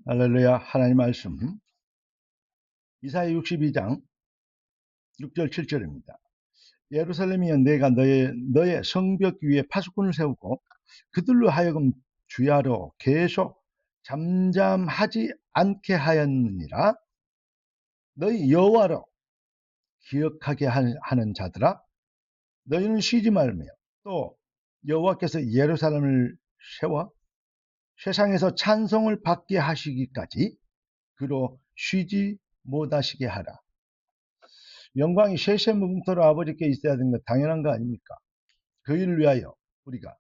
할렐루야. 하나님 말씀 이사야 62장 6절 7절입니다. 예루살렘이여, 내가 너의 성벽 위에 파수꾼을 세우고 그들로 하여금 주야로 계속 잠잠하지 않게 하였느니라. 너희 여호와로 기억하게 하는 자들아, 너희는 쉬지 말며 또 여호와께서 예루살렘을 세워 세상에서 찬송을 받게 하시기까지 그로 쉬지 못하시게 하라. 영광이 쉐셈문터로 아버지께 있어야 되는 건 당연한 거 아닙니까? 그 일을 위하여 우리가,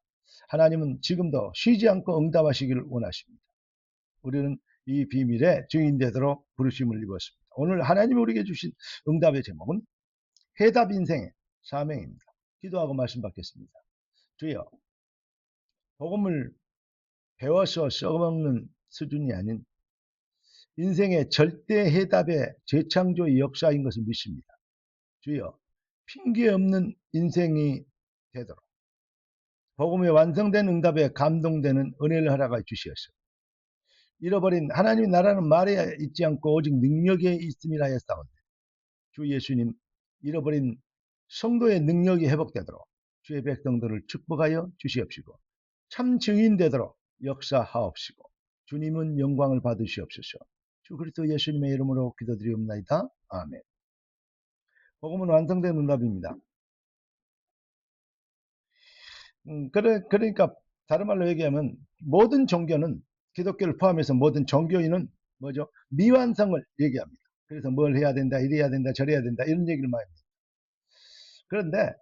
하나님은 지금도 쉬지 않고 응답하시기를 원하십니다. 우리는 이 비밀의 증인되도록 부르심을 입었습니다. 오늘 하나님이 우리에게 주신 응답의 제목은 해답 인생의 사명입니다. 기도하고 말씀 받겠습니다. 주여, 복음을 배워서 써먹는 수준이 아닌 인생의 절대 해답의 재창조의 역사인 것을 믿습니다. 주여, 핑계 없는 인생이 되도록 복음의 완성된 응답에 감동되는 은혜를 허락하여 주시옵소서. 잃어버린 하나님의 나라는 말에 있지 않고 오직 능력에 있음이라 했사온데, 주 예수님, 잃어버린 성도의 능력이 회복되도록 주의 백성들을 축복하여 주시옵시고 참 증인 되도록 역사하옵시고 주님은 영광을 받으시옵소서. 주 그리스도 예수님의 이름으로 기도드리옵나이다. 아멘. 복음은 완성된 응답입니다. 그러니까 다른 말로 얘기하면 모든 종교는, 기독교를 포함해서 모든 종교인은 뭐죠? 미완성을 얘기합니다. 그래서 뭘 해야 된다, 이래야 된다, 저래야 된다, 이런 얘기를 많이 합니다. 그런데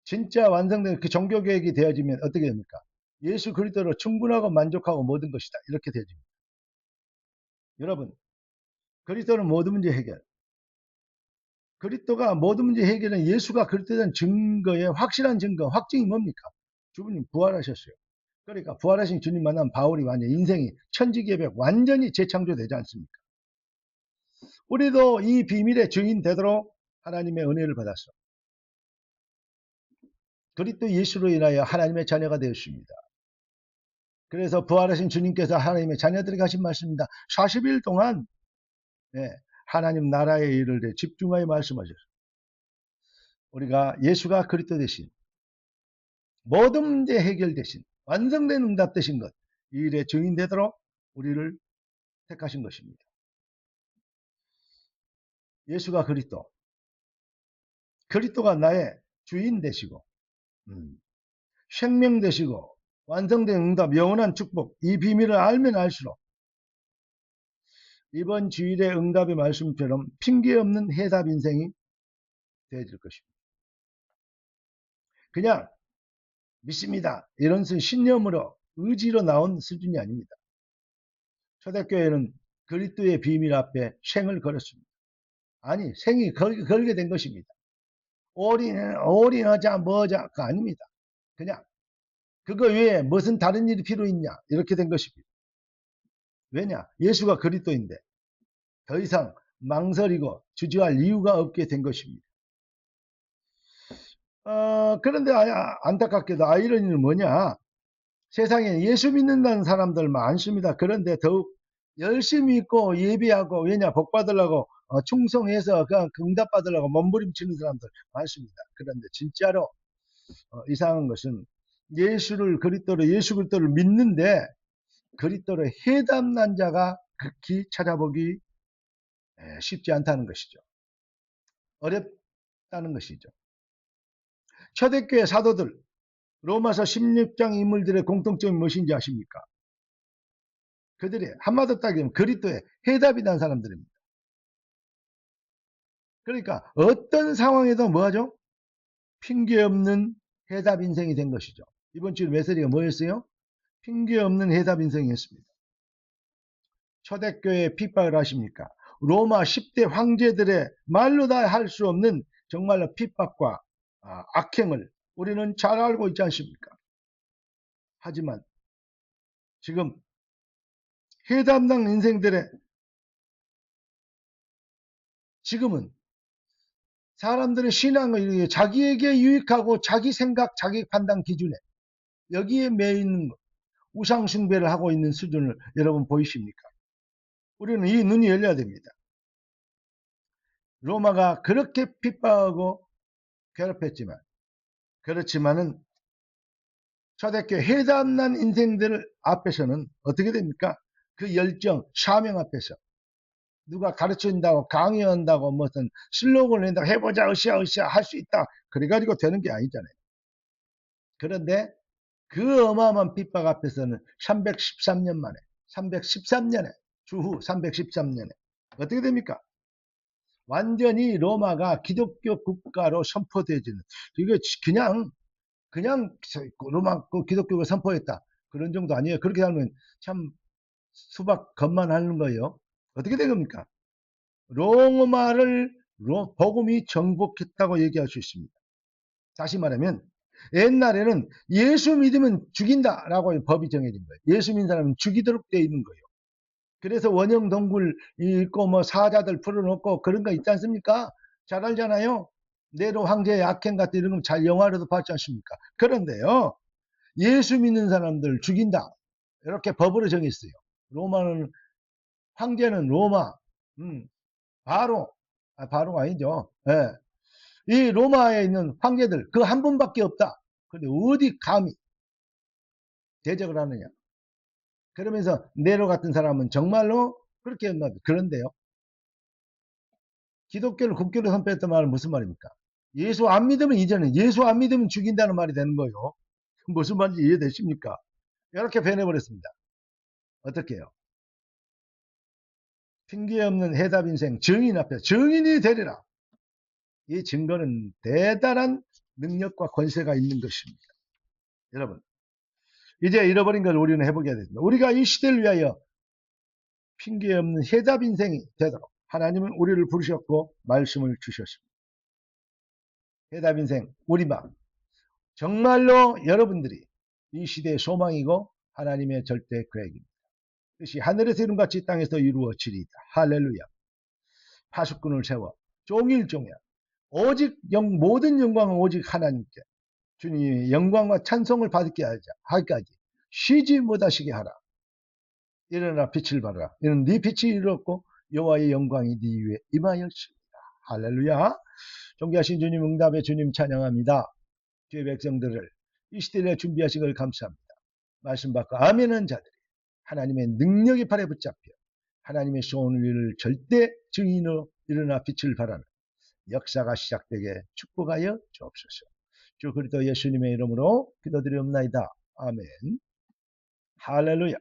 진짜 완성된 그 종교 계획이 되어지면 어떻게 됩니까? 예수 그리스도로 충분하고 만족하고 모든 것이다, 이렇게 되어집니다. 여러분, 그리스도는 모든 문제 해결. 그리스도가 모든 문제 해결은 예수가 그리스도된 증거의 확실한 증거, 확증이 뭡니까? 주님 부활하셨어요. 그러니까 부활하신 주님 만나면 바울이 완전 인생이 천지개벽 완전히 재창조되지 않습니까? 우리도 이 비밀의 증인 되도록 하나님의 은혜를 받았어. 그리스도 예수로 인하여 하나님의 자녀가 되었습니다. 그래서 부활하신 주님께서 하나님의 자녀들에게 하신 말씀입니다. 40일 동안 하나님 나라의 일을 집중하여 말씀하셨어요. 우리가 예수가 그리스도 되신, 모든 문제 해결되신, 완성된 응답 되신 것, 이 일의 증인 되도록 우리를 택하신 것입니다. 예수가 그리스도가 나의 주인 되시고 생명 되시고 완성된 응답, 영원한 축복, 이 비밀을 알면 알수록 이번 주일의 응답의 말씀처럼 핑계 없는 해답 인생이 되어질 것입니다. 그냥 믿습니다, 이런 신념으로, 의지로 나온 수준이 아닙니다. 초대교회는 그리스도의 비밀 앞에 생을 걸었습니다. 아니, 생이 걸게 된 것입니다. 올인하자 뭐자가 아닙니다. 그냥 그거 외에 무슨 다른 일이 필요 있냐, 이렇게 된 것입니다. 왜냐? 예수가 그리스도인데 더 이상 망설이고 주저할 이유가 없게 된 것입니다. 그런데 안타깝게도 아이러니는 뭐냐? 세상에 예수 믿는다는 사람들 많습니다. 그런데 더욱 열심히 있고 예비하고, 왜냐? 복 받으려고 충성해서 그냥 응답 받으려고 몸부림치는 사람들 많습니다. 그런데 진짜로 이상한 것은 예수 그리스도를 믿는데 그리스도로 해답난 자가 극히 찾아보기 쉽지 않다는 것이죠. 어렵다는 것이죠. 초대교회 사도들, 로마서 16장 인물들의 공통점이 무엇인지 아십니까? 그들이 한마디로 따지면 그리스도의 해답이라는 사람들입니다. 그러니까 어떤 상황에도 뭐하죠? 핑계 없는 해답 인생이 된 것이죠. 이번 주 메시지가 뭐였어요? 핑계 없는 해답 인생이었습니다. 초대교회에 핍박을 하십니까? 로마 10대 황제들의 말로 다 할 수 없는 정말로 핍박과 악행을 우리는 잘 알고 있지 않습니까? 하지만 지금 해담당 인생들의, 지금은 사람들의 신앙을 자기에게 유익하고 자기 생각, 자기 판단 기준에 여기에 매여 있는 것, 우상 숭배를 하고 있는 수준을 여러분 보이십니까? 우리는 이 눈이 열려야 됩니다. 로마가 그렇게 핍박하고 괴롭혔지만, 그렇지만은 초대교회 해담난 인생들 앞에서는 어떻게 됩니까? 그 열정, 사명 앞에서 누가 가르쳐준다고 강의한다고 무슨 슬로건을 낸다고 해보자 으쌰으쌰 할 수 있다 그래가지고 되는 게 아니잖아요. 그런데 그 어마어마한 핍박 앞에서는 313년 만에 313년에 주후 313년에 어떻게 됩니까? 완전히 로마가 기독교 국가로 선포되어지는, 이게 그냥 로마 기독교가 선포했다 그런 정도 아니에요. 그렇게 하면 참 수박 겉만 하는 거예요. 어떻게 된 겁니까? 로마를 복음이 정복했다고 얘기할 수 있습니다. 다시 말하면 옛날에는 예수 믿으면 죽인다라고 법이 정해진 거예요. 예수 믿는 사람은 죽이도록 되어 있는 거예요. 그래서 원형 동굴 있고 뭐 사자들 풀어놓고 그런 거 있지 않습니까? 잘 알잖아요. 네로 황제의 악행 같은 이런 거 잘 영화로도 봤지 않습니까? 그런데요, 예수 믿는 사람들 죽인다 이렇게 법으로 정했어요. 로마는 황제는 로마, 바로 바로가 아니죠. 예. 이 로마에 있는 황제들 그 한 분밖에 없다. 근데 어디 감히 대적을 하느냐? 그러면서 네로 같은 사람은 정말로 그렇게 했나? 그런데요. 기독교를 국교로 선포했단 말은 무슨 말입니까? 예수 안 믿으면 이제는 예수 안 믿으면 죽인다는 말이 되는 거예요. 무슨 말인지 이해되십니까? 이렇게 변해버렸습니다. 어떻게 해요? 핑계 없는 해답 인생 증인 앞에 증인이 되리라. 이 증거는 대단한 능력과 권세가 있는 것입니다. 여러분, 이제 잃어버린 걸 우리는 해보게 됩니다. 우리가 이 시대를 위하여 핑계 없는 해답 인생이 되도록 하나님은 우리를 부르셨고 말씀을 주셨습니다. 해답 인생, 우리만 정말로 여러분들이 이 시대의 소망이고 하나님의 절대 계획입니다. 그것이 하늘에서 이룬같이 땅에서 이루어지리이다. 할렐루야. 파수꾼을 세워 종일종일 오직 모든 영광은 오직 하나님께 주님의 영광과 찬송을 받게 하기까지 쉬지 못하시게 하라. 일어나 빛을 발하라. 이는 네 빛이 이르렀고 여호와의 영광이 네 위에 임하였습니다. 할렐루야. 존귀하신 주님 응답에 주님 찬양합니다. 주의 백성들을 이 시대에 준비하신 걸 감사합니다. 말씀 받고 아멘한 자들이 하나님의 능력의 팔에 붙잡혀 하나님의 소원을 이룰 절대 증인으로 일어나 빛을 발하는 역사가 시작되게 축복하여 주옵소서. 주 그리스도 예수님의 이름으로 기도드리옵나이다. 아멘. 할렐루야.